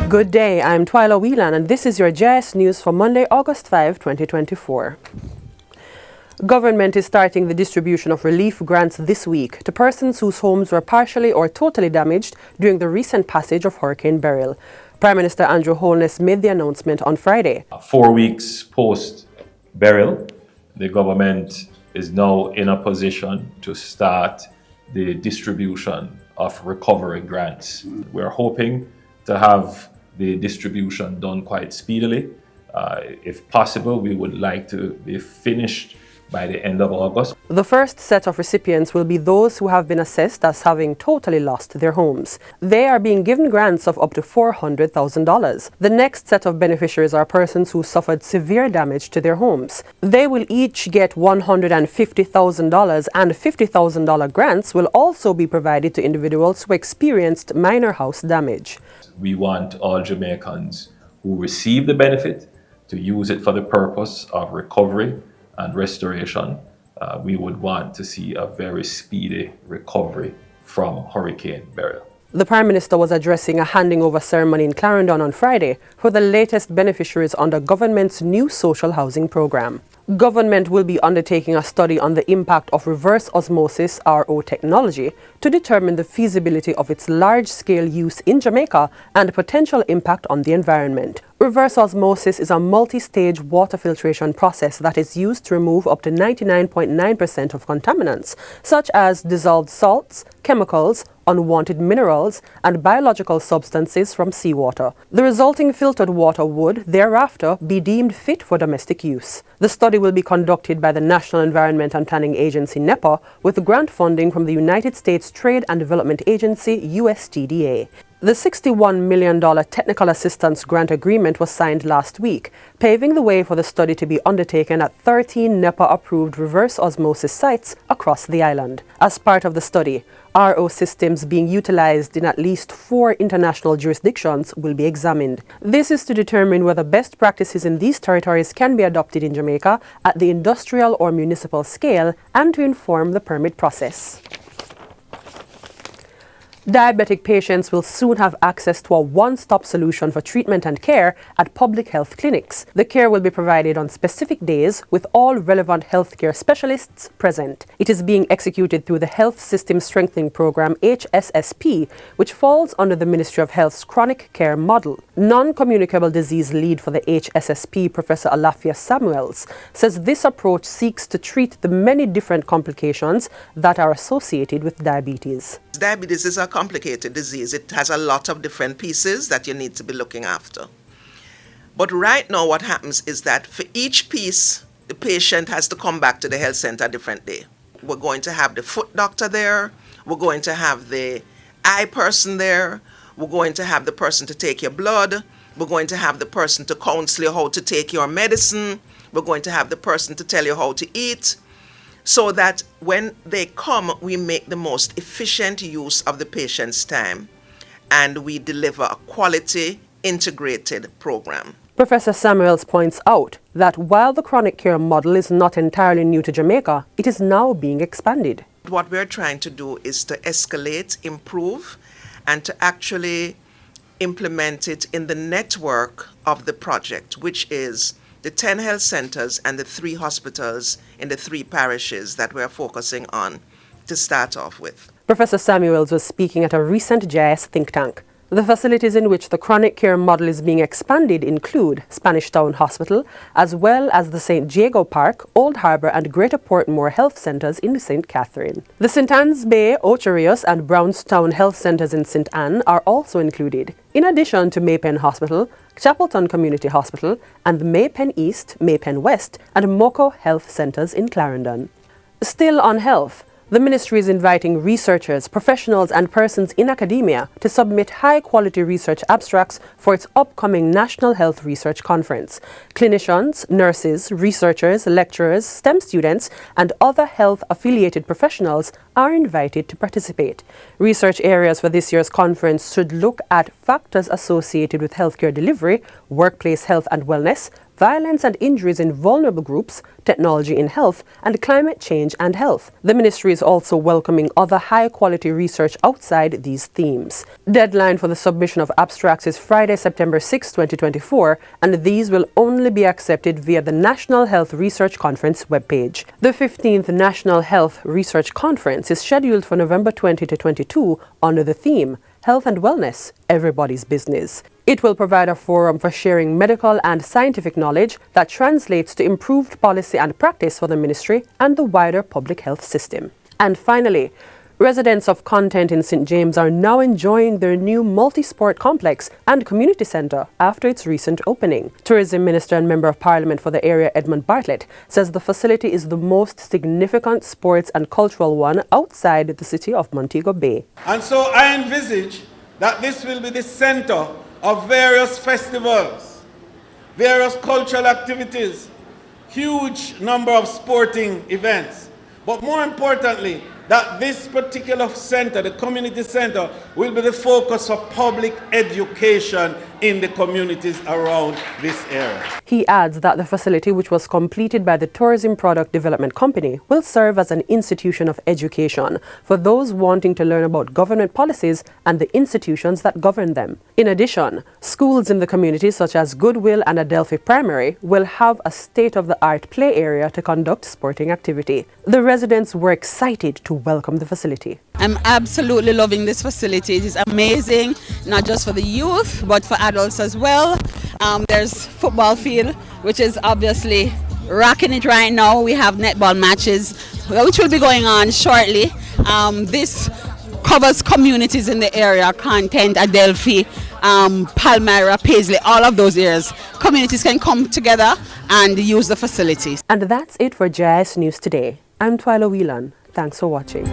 Good day, I'm Twyla Whelan and this is your JIS News for Monday, August 5, 2024. Government is starting the distribution of relief grants this week to persons whose homes were partially or totally damaged during the recent passage of Hurricane Beryl. Prime Minister Andrew Holness made the announcement on Friday. 4 weeks post-Beryl, the government is now in a position to start the distribution of recovery grants. We're hoping to have the distribution done quite speedily. If possible, we would like to be finished by the end of August. The first set of recipients will be those who have been assessed as having totally lost their homes. They are being given grants of up to $400,000. The next set of beneficiaries are persons who suffered severe damage to their homes. They will each get $150,000, and $50,000 grants will also be provided to individuals who experienced minor house damage. We want all Jamaicans who receive the benefit to use it for the purpose of recovery and restoration. We would want to see a very speedy recovery from Hurricane Beryl. The Prime Minister was addressing a handing over ceremony in Clarendon on Friday for the latest beneficiaries under government's new social housing program. Government will be undertaking a study on the impact of reverse osmosis RO technology to determine the feasibility of its large-scale use in Jamaica and potential impact on the environment. Reverse osmosis is a multi-stage water filtration process that is used to remove up to 99.9% of contaminants, such as dissolved salts, chemicals, unwanted minerals, and biological substances from seawater. The resulting filtered water would, thereafter, be deemed fit for domestic use. The study will be conducted by the National Environment and Planning Agency, NEPA, with grant funding from the United States Trade and Development Agency, USTDA. The $61 million technical assistance grant agreement was signed last week, paving the way for the study to be undertaken at 13 NEPA-approved reverse osmosis sites across the island. As part of the study, RO systems being utilized in at least 4 international jurisdictions will be examined. This is to determine whether best practices in these territories can be adopted in Jamaica at the industrial or municipal scale and to inform the permit process. Diabetic patients will soon have access to a one-stop solution for treatment and care at public health clinics. The care will be provided on specific days with all relevant healthcare specialists present. It is being executed through the Health System Strengthening Program HSSP, which falls under the Ministry of Health's chronic care model. Non-communicable disease lead for the HSSP, Professor Alafia Samuels, says this approach seeks to treat the many different complications that are associated with diabetes. Diabetes is a complicated disease. It has a lot of different pieces that you need to be looking after. But right now what happens is that for each piece, the patient has to come back to the health center a different day. We're going to have the foot doctor there. We're going to have the eye person there. We're going to have the person to take your blood. We're going to have the person to counsel you how to take your medicine. We're going to have the person to tell you how to eat, so that when they come, we make the most efficient use of the patient's time and we deliver a quality, integrated program. Professor Samuels points out that while the chronic care model is not entirely new to Jamaica, it is now being expanded. What we're trying to do is to escalate, improve, and to actually implement it in the network of the project, which is the 10 health centers and the 3 hospitals in the 3 parishes that we're focusing on to start off with. Professor Samuels was speaking at a recent JIS think tank. The facilities in which the chronic care model is being expanded include Spanish Town Hospital, as well as the St. Jago Park, Old Harbour and Greater Portmore Health Centres in St. Catherine. The St. Anne's Bay, Ocho Rios and Brownstown Health Centres in St. Anne are also included, in addition to Maypen Hospital, Chapelton Community Hospital, and the Maypen East, Maypen West and Moco Health Centres in Clarendon. Still on health, the ministry is inviting researchers, professionals and persons in academia to submit high-quality research abstracts for its upcoming National Health Research Conference. Clinicians, nurses, researchers, lecturers, STEM students and other health-affiliated professionals are invited to participate. Research areas for this year's conference should look at factors associated with healthcare delivery, workplace health and wellness, violence and injuries in vulnerable groups, technology in health, and climate change and health. The ministry is also welcoming other high-quality research outside these themes. Deadline for the submission of abstracts is Friday, September 6, 2024, and these will only be accepted via the National Health Research Conference webpage. The 15th National Health Research Conference is scheduled for November 20 to 22 under the theme Health and Wellness, Everybody's Business. It will provide a forum for sharing medical and scientific knowledge that translates to improved policy and practice for the ministry and the wider public health system. And finally, residents of Content in St. James are now enjoying their new multi-sport complex and community centre after its recent opening. Tourism Minister and Member of Parliament for the area, Edmund Bartlett, says the facility is the most significant sports and cultural one outside the city of Montego Bay. And so I envisage that this will be the centre of various festivals, various cultural activities, huge number of sporting events. But more importantly, that this particular center, the community center, will be the focus of public education in the communities around this area. He adds that the facility, which was completed by the Tourism Product Development Company, will serve as an institution of education for those wanting to learn about government policies and the institutions that govern them. In addition, schools in the community such as Goodwill and Adelphi Primary will have a state-of-the-art play area to conduct sporting activity. The residents were excited to welcome the facility. I'm absolutely loving this facility. It is amazing, not just for the youth, but for adults as well. There's football field, which is obviously rocking it right now. We have netball matches, which will be going on shortly. This covers communities in the area, Content, Adelphi, Palmyra, Paisley, all of those areas. Communities can come together and use the facilities. And that's it for JIS News Today. I'm Twyla Whelan. Thanks for watching.